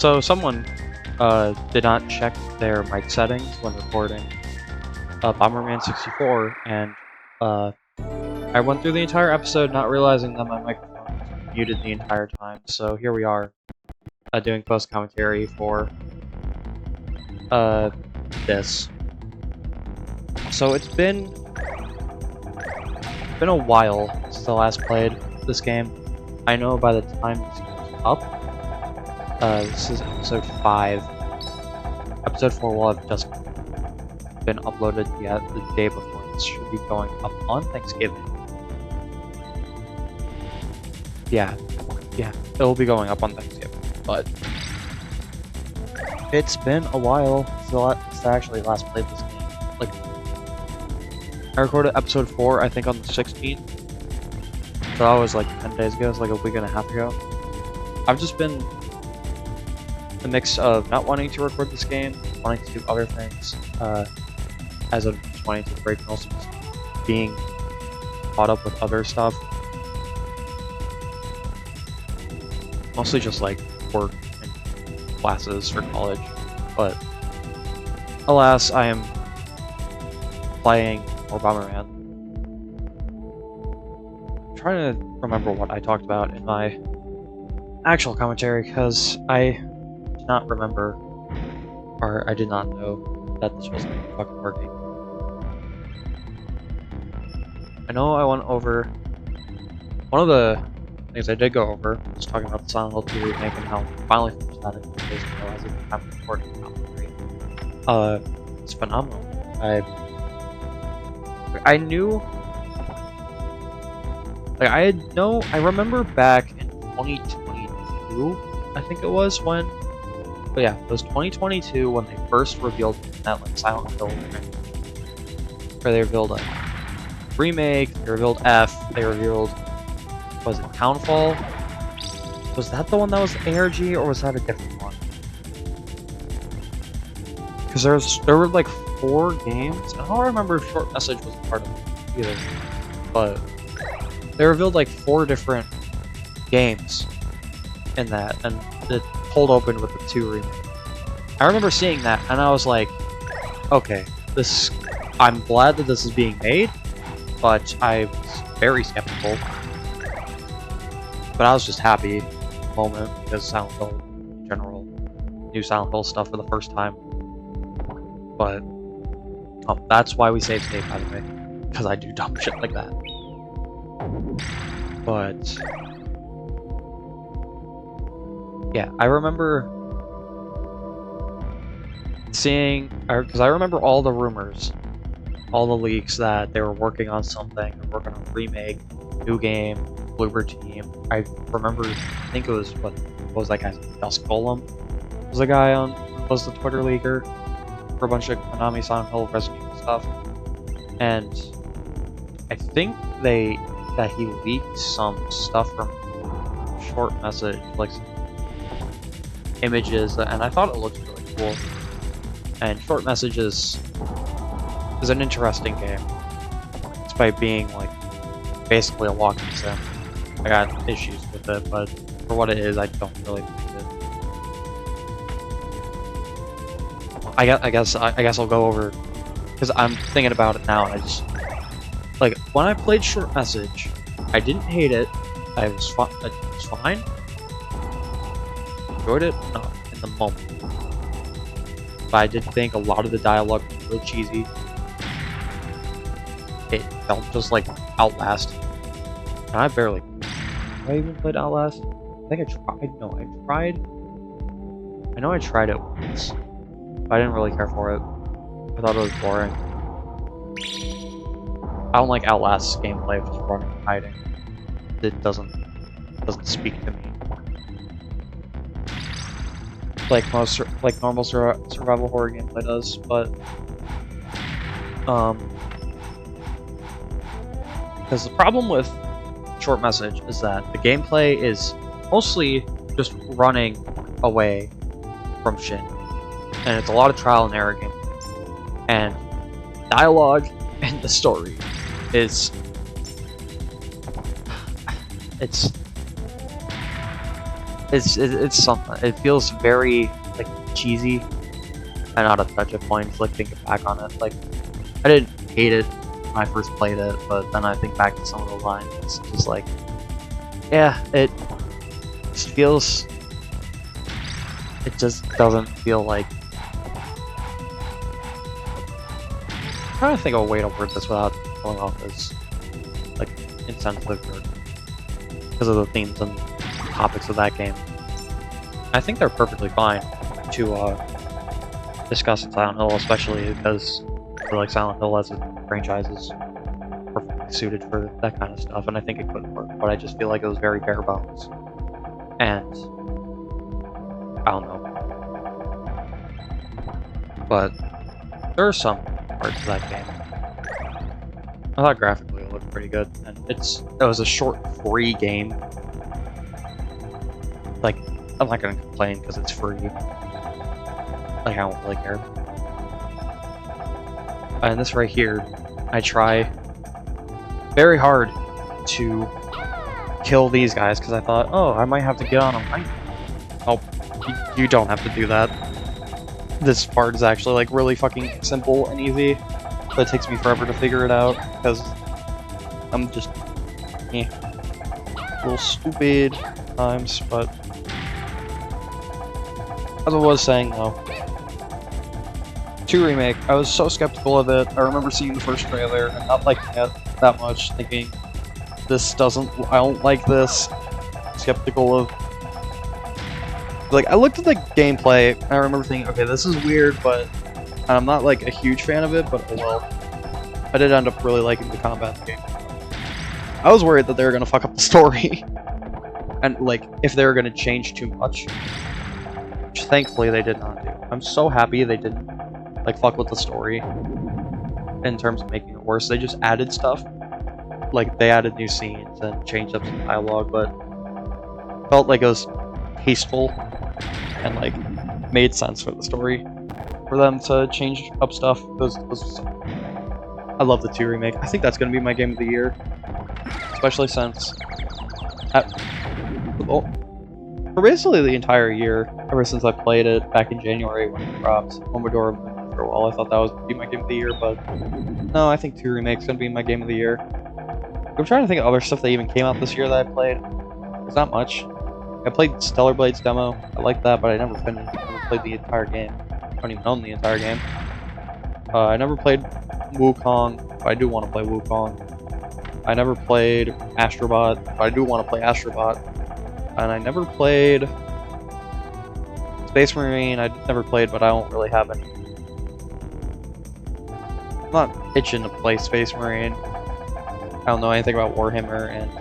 So someone did not check their mic settings when recording Bomberman 64, and I went through the entire episode not realizing that my microphone was muted the entire time. So here we are, doing post commentary for this. So it's been a while since I last played this game. I know by the time this goes up, this is episode 5. Episode 4 will have just been uploaded yet the day before. This should be going up on Thanksgiving. Yeah, it will be going up on Thanksgiving, but it's been a while since I actually last played this game. Like, I recorded episode 4, I think on the 16th. So that was like 10 days ago, it's like a week and a half ago. I've just been a mix of not wanting to record this game, wanting to do other things, as of just wanting to break, and also just being caught up with other stuff. Mostly just like work and classes for college, but alas, I am playing more Bomberman. I'm trying to remember what I talked about in my actual commentary, because I did not remember, or I did not know that this wasn't fucking working. I know I went over one of the things I did go over, was talking about the Silent Hill 2 remake and how I finally finished that a couple days ago as of the time of recording the commentary. It's phenomenal. I knew, like, I remember back in 2022, I think it was, when, but yeah, it was 2022 when they first revealed that, like, Silent Hill where they revealed a remake, they revealed F, they revealed, was it Townfall? Was that the one that was ARG, or was that a different one? Because there were like 4 games. I don't remember if Short Message was part of it either, but they revealed like 4 different games in that, and it pulled open with the 2 remake. I remember seeing that, and I was like, okay, I'm glad that this is being made, but I was very skeptical. But I was just happy at the moment, because Silent Hill in general, new Silent Hill stuff for the first time. But that's why we save state, by the way, because I do dumb shit like that. But yeah, I remember seeing, because I remember all the rumors, all the leaks that they were working on something, they were working on a remake, new game, Bloober Team. I remember, I think it was, what was that guy's name? Dusk Golem was the guy was the Twitter leaker for a bunch of Konami, Silent Hill, Resident Evil stuff. And I think that he leaked some stuff from Short Message, like some images, and I thought it looked really cool. And Short Message is an interesting game. Despite being like basically a walking sim. I got issues with it, but for what it is, I don't really mind it. I guess I'll go over, because I'm thinking about it now, and I just, like, when I played Short Message, I didn't hate it. It was fine. Enjoyed it in the moment, but I did think a lot of the dialogue was really cheesy. It felt just like Outlast, and I barely. Have I even played Outlast? I think I tried. No, I tried. I know I tried it once, but I didn't really care for it. I thought it was boring. I don't like Outlast's gameplay of just running and hiding. It doesn't speak to me. Like normal survival horror gameplay does, but because the problem with Short Message is that the gameplay is mostly just running away from shit, and it's a lot of trial and error gameplay. And dialogue and the story is it's something. It feels very like cheesy and out of touch at points. Like thinking back on it, like I didn't hate it when I first played it, but then I think back to some of the lines. It's just like, yeah, it just feels. It just doesn't feel like. I'm trying to think of a way to word this without going off as like insensitive or because of the themes and topics of that game. I think they're perfectly fine to discuss in Silent Hill, especially because I feel like Silent Hill as a franchise is perfectly suited for that kind of stuff, and I think it could work, but I just feel like it was very bare bones. And I don't know. But there are some parts of that game. I thought graphically it looked pretty good, and it was a short, free game. Like, I'm not gonna complain because it's free. Like, I don't really care. And this right here, I try very hard to kill these guys because I thought, oh, I might have to get on them. Oh, you don't have to do that. This part is actually like really fucking simple and easy, but it takes me forever to figure it out because I'm just a little stupid times. But as I was saying though, 2 Remake, I was so skeptical of it. I remember seeing the first trailer and not liking it that much, thinking I don't like this. Skeptical of. Like, I looked at the gameplay, and I remember thinking, okay, this is weird, but I'm not, like, a huge fan of it, but oh well. I did end up really liking the combat in the game. I was worried that they were gonna fuck up the story. And, like, if they were gonna change too much. Which, thankfully, they did not do. I'm so happy they didn't, like, fuck with the story. In terms of making it worse. They just added stuff. Like, they added new scenes and changed up some dialogue, but felt like it was tasteful and like made sense for the story for them to change up stuff. I love the 2 Remake. I think that's going to be my game of the year, especially since for basically the entire year, ever since I played it back in January when it dropped, Bomberman for a while, I thought that would be my game of the year, but no, I think 2 Remake's going to be my game of the year. I'm trying to think of other stuff that even came out this year that I played. There's not much. I played Stellar Blade's demo. I liked that, but I never finished. I never played the entire game. I don't even own the entire game. I never played Wukong, but I do want to play Wukong. I never played Astrobot, but I do want to play Astrobot. And I never played Space Marine. I never played, but I don't really have any. I'm not itching to play Space Marine. I don't know anything about Warhammer, and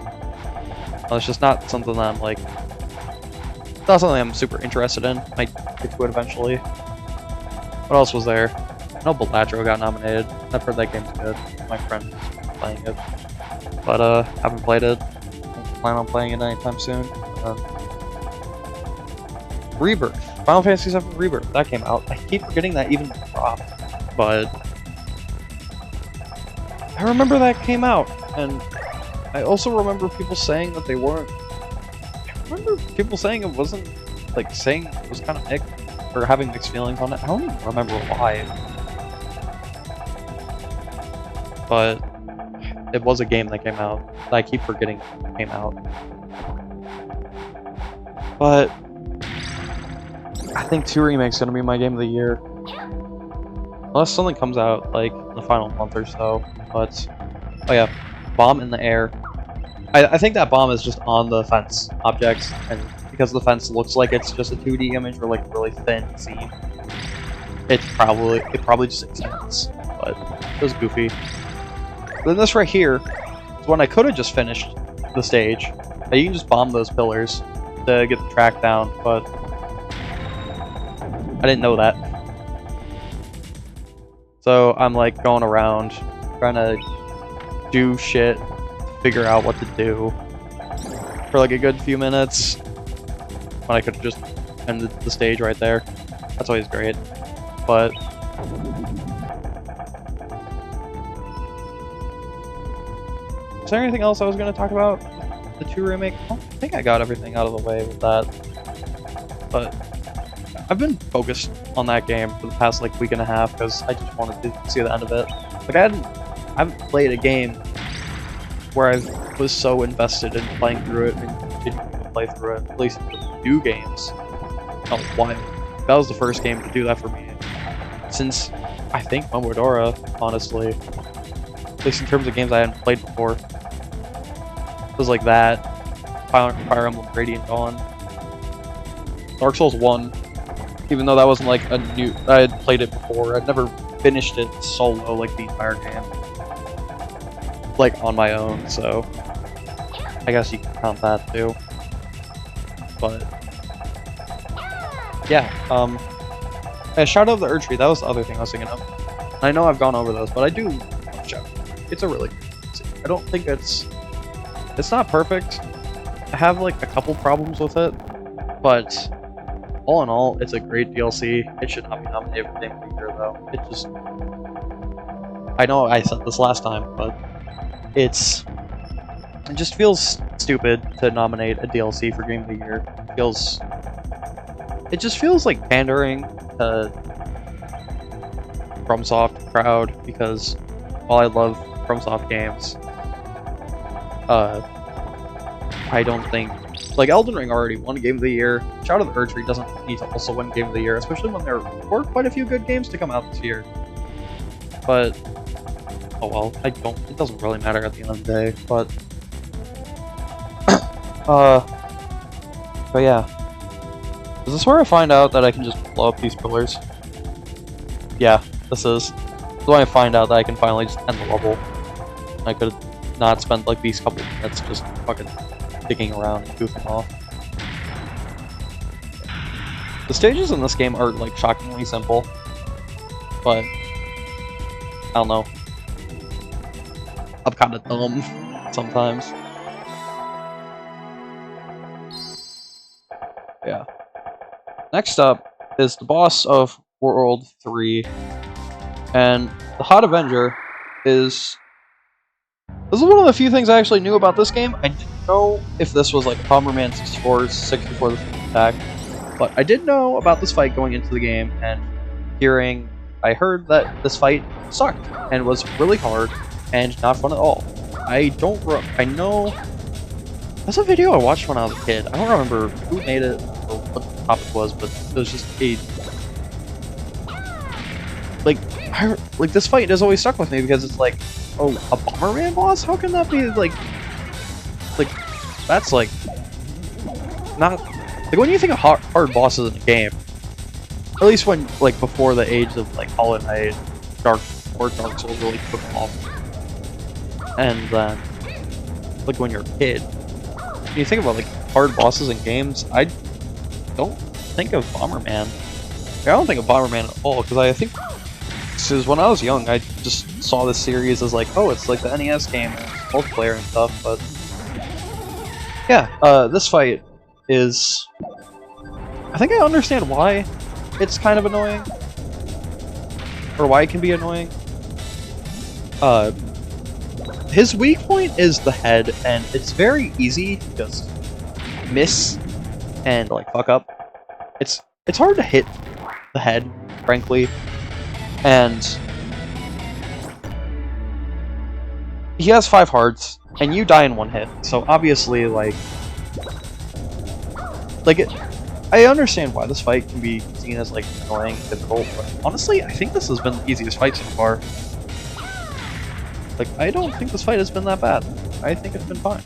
well, it's just not something that I'm like. It's not something I'm super interested in. Might get to it eventually. What else was there? I know Balatro got nominated. I've heard that game's good. My friend is playing it. But, haven't played it. Don't plan on playing it anytime soon. Rebirth. Final Fantasy VII Rebirth. That came out. I keep forgetting that even dropped. But I remember that came out. And I also remember people saying that they weren't. I remember people saying it wasn't, like, saying it was kind of mixed, or having mixed feelings on it. I don't even remember why. But it was a game that came out that I keep forgetting came out. But I think 2 Remake's gonna be my game of the year. Unless something comes out, like, in the final month or so. But, oh yeah, bomb in the air. I think that bomb is just on the fence objects, and because the fence looks like it's just a 2D image or like really thin seam, it probably just exists, but it was goofy. Then this right here is when I could have just finished the stage. You can just bomb those pillars to get the track down, but I didn't know that. So I'm like going around trying to do shit, figure out what to do for like a good few minutes when I could have just ended the stage right there. That's always great. But is there anything else I was going to talk about? The 2 Remake? I think I got everything out of the way with that. but I've been focused on that game for the past like week and a half because I just wanted to see the end of it. Like I haven't played a game where I was so invested in playing through it and continuing to play through it, at least with new games. Oh, why? That was the first game to do that for me since I think Momodora, honestly. At least in terms of games I hadn't played before. It was like that, Fire Emblem Radiant Dawn, Dark Souls 1, even though that wasn't like a new, I had played it before, I'd never finished it solo like the entire game. Like on my own, so I guess you can count that too. But yeah, Shadow of the Erdtree, that was the other thing I was thinking of. I know I've gone over those, but I do love Shadow. It's a really good game. I don't think it's not perfect. I have like a couple problems with it, but all in all, it's a great DLC. It should not be nominated for Game of the Year though. It just, I know I said this last time, but it just feels stupid to nominate a DLC for Game of the Year. It just feels like pandering to FromSoft crowd, because while I love FromSoft games, I don't think, like, Elden Ring already won Game of the Year. Shadow of the Erdtree doesn't need to also win Game of the Year, especially when there were quite a few good games to come out this year. But oh well, it doesn't really matter at the end of the day, but but yeah. Is this where I find out that I can just blow up these pillars? Yeah, this is. This is when I find out that I can finally just end the level. I could not spend like these couple minutes just fucking digging around and goofing off. The stages in this game are like shockingly simple, but I don't know. I'm kind of dumb sometimes. Yeah. Next up is the boss of World 3, and the Hot Avenger is... This is one of the few things I actually knew about this game. I didn't know if this was like Bomberman 64's 64 attack, but I did know about this fight going into the game, and I heard that this fight sucked and was really hard and not fun at all. I know... That's a video I watched when I was a kid. I don't remember who made it or what the topic was, but it was just a... Like, this fight has always stuck with me because it's like, oh, a Bomberman boss? How can that be, like, that's, like, not... Like, when you think of hard bosses in a game, at least when, like, before the age of, like, Hollow Knight, Dark Souls really took off, and then, like, when you're a kid, when you think about, like, hard bosses in games, I don't think of Bomberman. Like, I don't think of Bomberman at all, because I think, because when I was young, I just saw this series as, like, oh, it's like the NES game, and multiplayer and stuff, but... Yeah, this fight is... I think I understand why it's kind of annoying. Or why it can be annoying. His weak point is the head, and it's very easy to just miss and, like, fuck up. It's hard to hit the head, frankly. And... he has 5 hearts, and you die in 1 hit, so obviously, I understand why this fight can be seen as, like, annoying and difficult, but honestly, I think this has been the easiest fight so far. Like, I don't think this fight has been that bad. I think it's been fine.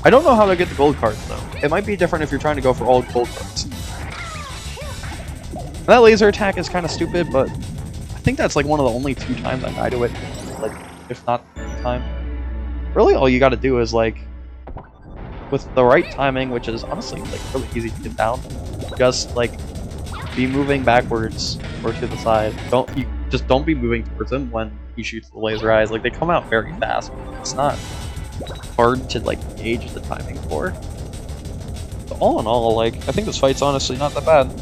I don't know how to get the gold cards, though. It might be different if you're trying to go for all gold cards. That laser attack is kind of stupid, but I think that's, like, one of the only 2 times I died to it, like, if not 3 times. Really, all you gotta do is, like, with the right timing, which is honestly, like, really easy to get down, just, like, be moving backwards or to the side. Don't be moving towards him when he shoots the laser eyes. Like, they come out very fast. It's not hard to, like, gauge the timing for. But all in all, like, I think this fight's honestly not that bad.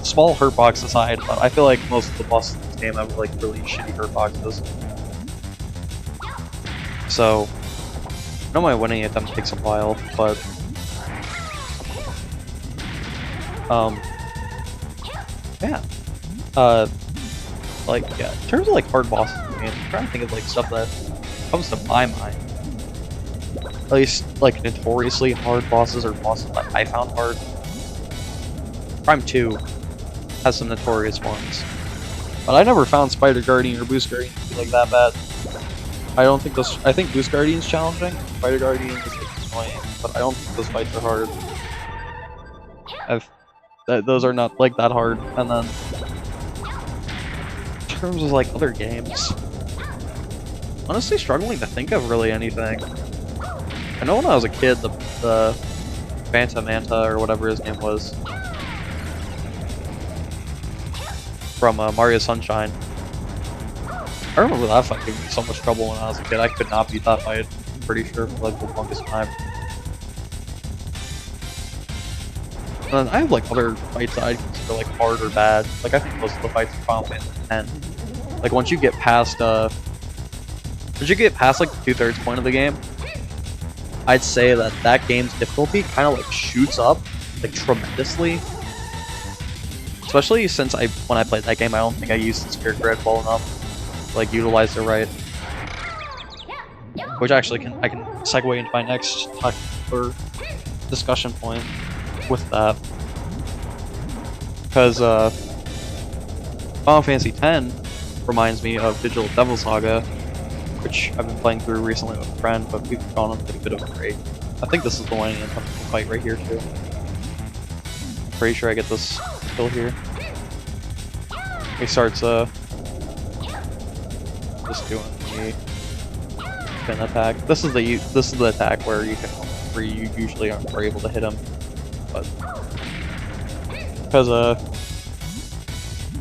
Small hurt box aside, but I feel like most of the bosses in this game have, like, really shitty hurt boxes. So, I don't mind winning it, that takes a while, but Yeah. Like, yeah, in terms of like hard bosses, man, I'm trying to think of like stuff that comes to my mind. At least like notoriously hard bosses or bosses that I found hard. Prime 2 has some notorious ones. But I never found Spider Guardian or Boost Guardian to be like that bad. I don't think those. I think Boost Guardian's challenging. Spider Guardian is like annoying, but I don't think those fights are hard. Those are not like that hard. And then in terms of like other games, honestly struggling to think of really anything. I know when I was a kid, the Phantom Manta or whatever his name was from Mario Sunshine. I remember that fight gave me so much trouble when I was a kid. I could not beat that fight, I'm pretty sure, for like the longest time. And then I have like other fights that I consider like hard or bad. Like I think most of the fights in Final Fantasy X, like once you get past like the 2/3 point of the game, I'd say that game's difficulty kind of like shoots up like tremendously. Especially since when I played that game, I don't think I used the Spirit Grid well enough to like utilize it right. Which actually I can segue into my next or discussion point with that. Because Final Fantasy X reminds me of Digital Devil Saga, which I've been playing through recently with a friend, but we've gone on a bit of a break. I think this is the one in the fight right here too. Pretty sure I get this kill here. He starts just doing the spin attack. This is the attack where you usually are able to hit him, but because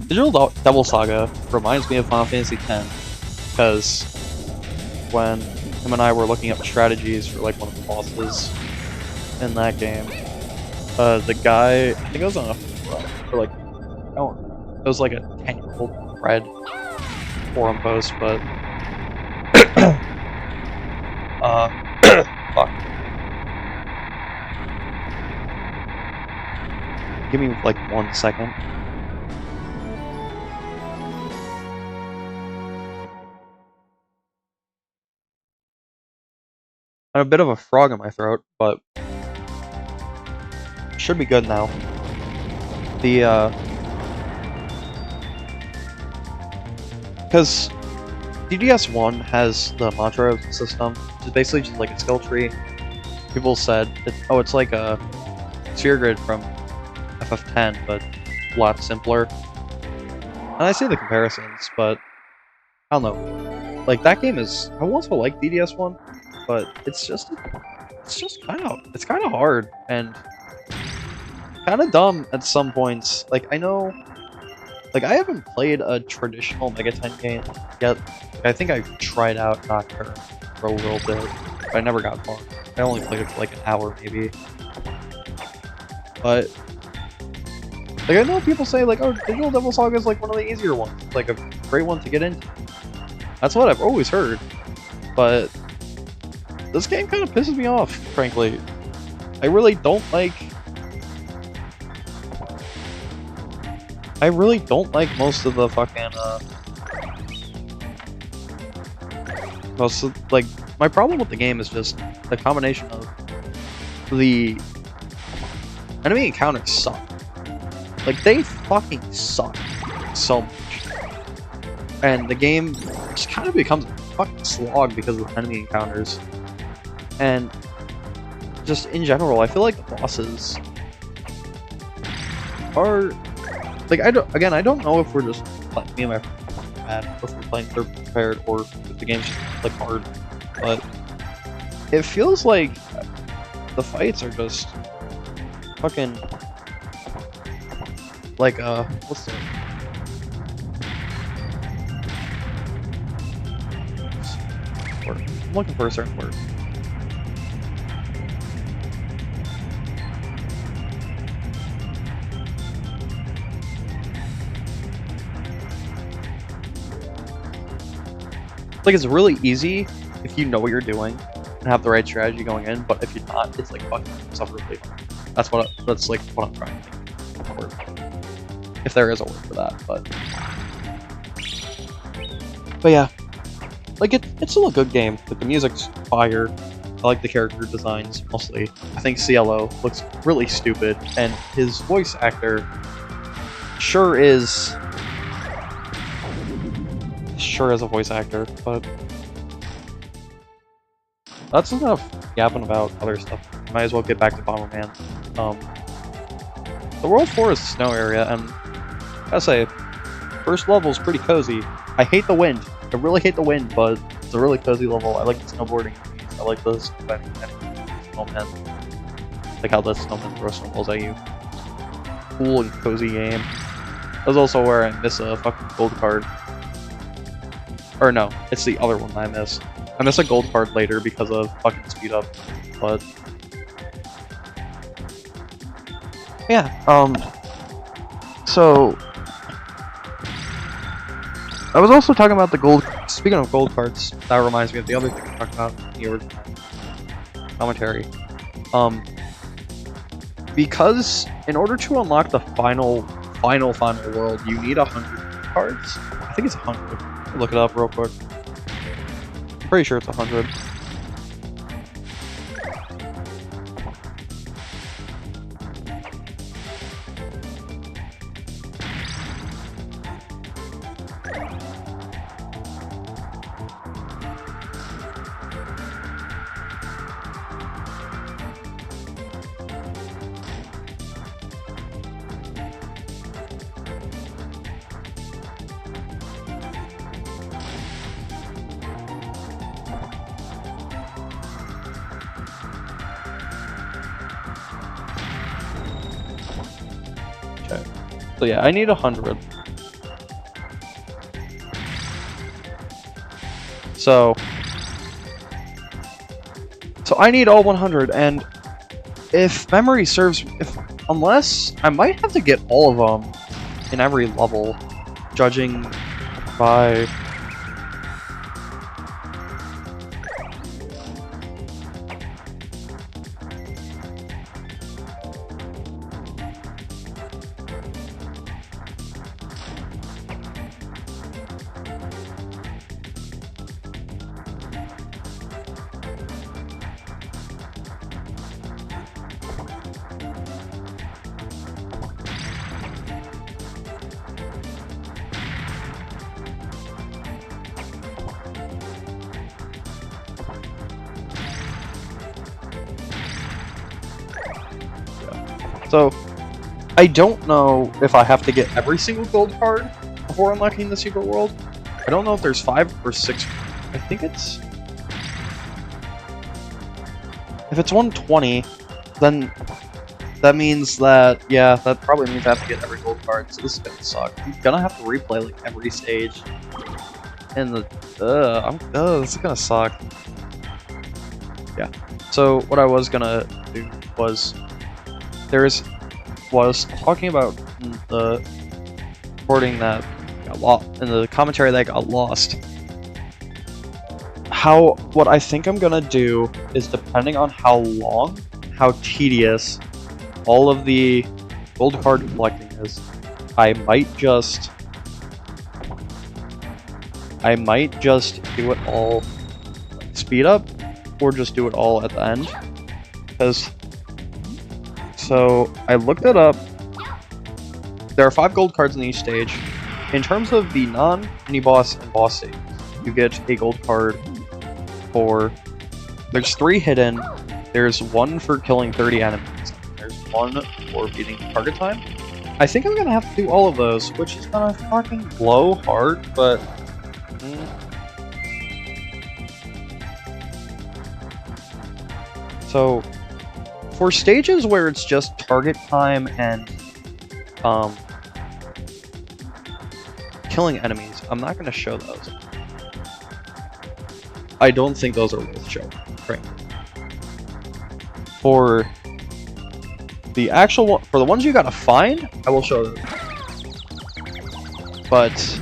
Digital Devil Saga reminds me of Final Fantasy X, because when him and I were looking up strategies for like one of the bosses in that game, the guy, I think it was on a for like, oh, it was like a 10-year-old red forum post, but fuck. Give me like 1 second. I have a bit of a frog in my throat, but should be good now. Because DDS1 has the mantra system, which is basically just like a skill tree. People said, it's like a sphere grid from FF10, but a lot simpler. And I see the comparisons, but I don't know. Like that game is, I also like DDS1, but it's kind of hard and kind of dumb at some points. Like I know. Like, I haven't played a traditional Mega 10 game yet. I think I tried out Nocturne for a little bit, but I never got far. I only played it for like an hour, maybe. But, like, I know people say, like, oh, Digital Devil Saga is like one of the easier ones. It's like a great one to get into. That's what I've always heard. But, this game kind of pisses me off, frankly. I really don't like most of the fucking, like, my problem with the game is just the combination of the enemy encounters suck. Like, they fucking suck so much. And the game just kind of becomes a fucking slog because of the enemy encounters. And just in general, I feel like the bosses are... Like, I don't know if we're just, me and my friends are mad, or if we're playing third prepared, or if the game's just, like, hard. But it feels like the fights are just fucking, like, what's the... word? I'm looking for a certain word. Like, it's really easy if you know what you're doing and have the right strategy going in, but if you're not, it's like fucking insufferably hard. That's like what I'm trying to think. word. If there is a word for that, but yeah, like it's still a good game. But the music's fire. I like the character designs mostly. I think Cielo looks really stupid, and his voice actor sure is a voice actor, but that's enough yapping about other stuff. Might as well get back to Bomberman. The World 4 is a snow area, and I gotta say, first level is pretty cozy. I hate the wind. I really hate the wind, but it's a really cozy level. I like the snowboarding. I like the snowmen. Like how the snowmen throw snowballs at you. Cool and cozy game. That's also where I miss a fucking gold card. Or no, it's the other one I miss. I miss a gold card later because of fucking speed up, but yeah, so I was also talking about the gold. Speaking of gold cards, that reminds me of the other thing I talked about in the original commentary. Because in order to unlock the final world, you need 100 cards. I think it's 100. Look it up real quick. I'm pretty sure it's 100. Okay. So yeah, I need 100. So I need all 100, and if memory serves, unless I might have to get all of them in every level, judging by. So, I don't know if I have to get every single gold card before unlocking the secret world. I don't know if there's 5 or 6. I think it's. If it's 120, then that means that, yeah, that probably means I have to get every gold card, so this is gonna suck. I'm gonna have to replay like every stage. And this is gonna suck. Yeah. So, what I was gonna do was. Was talking about the recording that got lost, in the commentary that got lost. What I think I'm gonna do is, depending on how long, how tedious all of the gold card collecting is, I might just do it all speed up, or just do it all at the end, because. So, I looked it up. There are 5 gold cards in each stage. In terms of the non-mini-boss and boss stages, you get a gold card for... There's 3 hidden. There's 1 for killing 30 enemies. There's 1 for beating target time. I think I'm gonna have to do all of those, which is gonna fucking blow hard, but... So... For stages where it's just target time and killing enemies, I'm not going to show those. I don't think those are worth showing, frankly. For the ones you gotta find, I will show them. But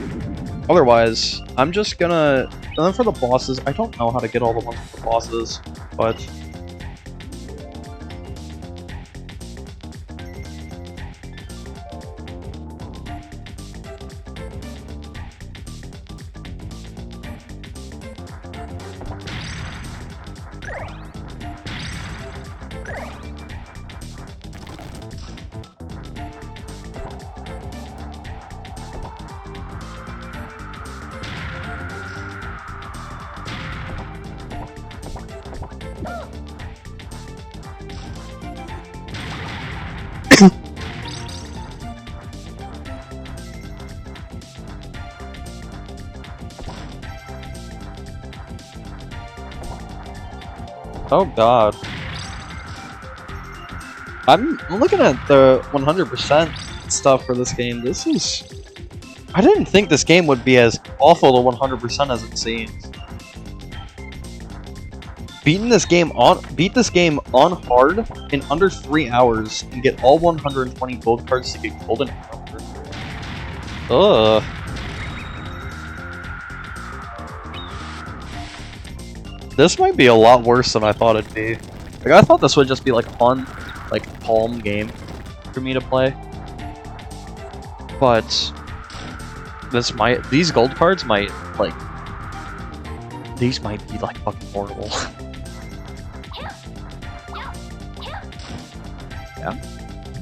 otherwise, I'm just gonna. And then for the bosses, I don't know how to get all the ones for the bosses, but. Oh god. I'm looking at the 100% stuff for this game. This is... I didn't think this game would be as awful to 100% as it seems. Beat this game on hard in under 3 hours and get all 120 gold cards to get golden encounter. Ugh. This might be a lot worse than I thought it'd be. Like, I thought this would just be like a fun, like, calm game for me to play. But these gold cards might, like, these might be like fucking horrible. Yeah.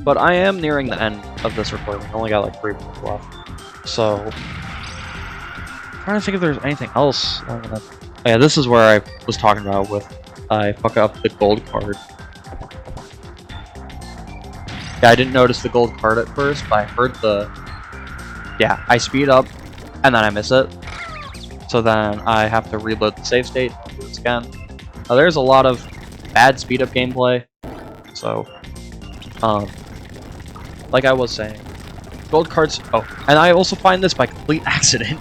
But I am nearing the end of this recording. I only got like 3 minutes left. So, I'm trying to think if there's anything else. Oh, yeah, this is where I was talking about with I fuck up the gold card. Yeah, I didn't notice the gold card at first, but I heard the... Yeah, I speed up, and then I miss it. So then I have to reload the save state, and do this again. Now, there's a lot of bad speed up gameplay, so... like I was saying, gold cards... Oh, and I also find this by complete accident.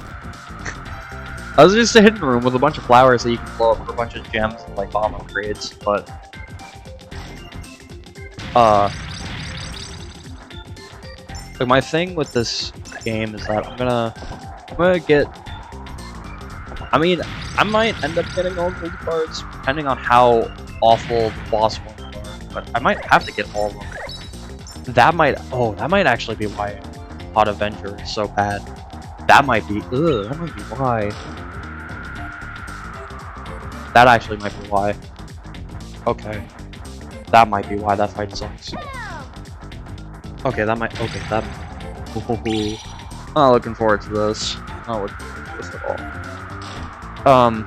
I was just a hidden room with a bunch of flowers that you can blow up for a bunch of gems and like bomb upgrades, but... Like, my thing with this game is that I'm gonna get... I mean, I might end up getting all gold cards, depending on how awful the boss ones are, but I might have to get all of them. That might actually be why Hot Avenger is so bad. That might be why. That actually might be why. Okay. That might be why that fight sucks. Okay, that might... Okay, that... I'm not looking forward to this. I'm not looking forward to this at all.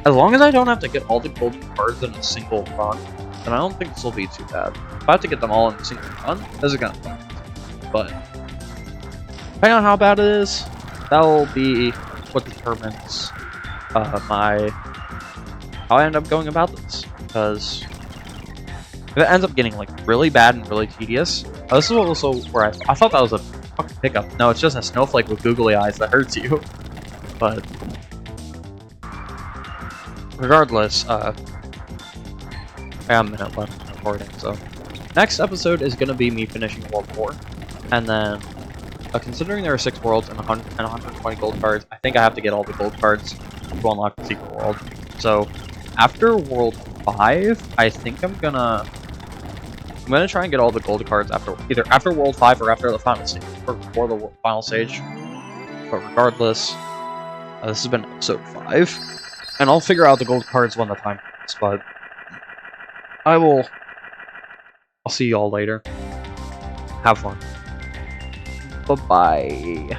As long as I don't have to get all the golden cards in a single run, then I don't think this will be too bad. If I have to get them all in a single run, this is gonna fuck. But... depending on how bad it is, that'll be what determines how I end up going about this. Because if it ends up getting like really bad and really tedious, this is also where I thought that was a fucking pickup. No, it's just a snowflake with googly eyes that hurts you. But regardless, I have a minute left in recording, so next episode is gonna be me finishing World 4, and then considering there are 6 worlds and 120 gold cards, I think I have to get all the gold cards to unlock the secret world. So after World 5, I think I'm gonna try and get all the gold cards either after World 5 or after the final stage, or before the final stage. But regardless, this has been episode 5, and I'll figure out the gold cards when the time comes. But I'll see y'all later. Have fun. Bye-bye.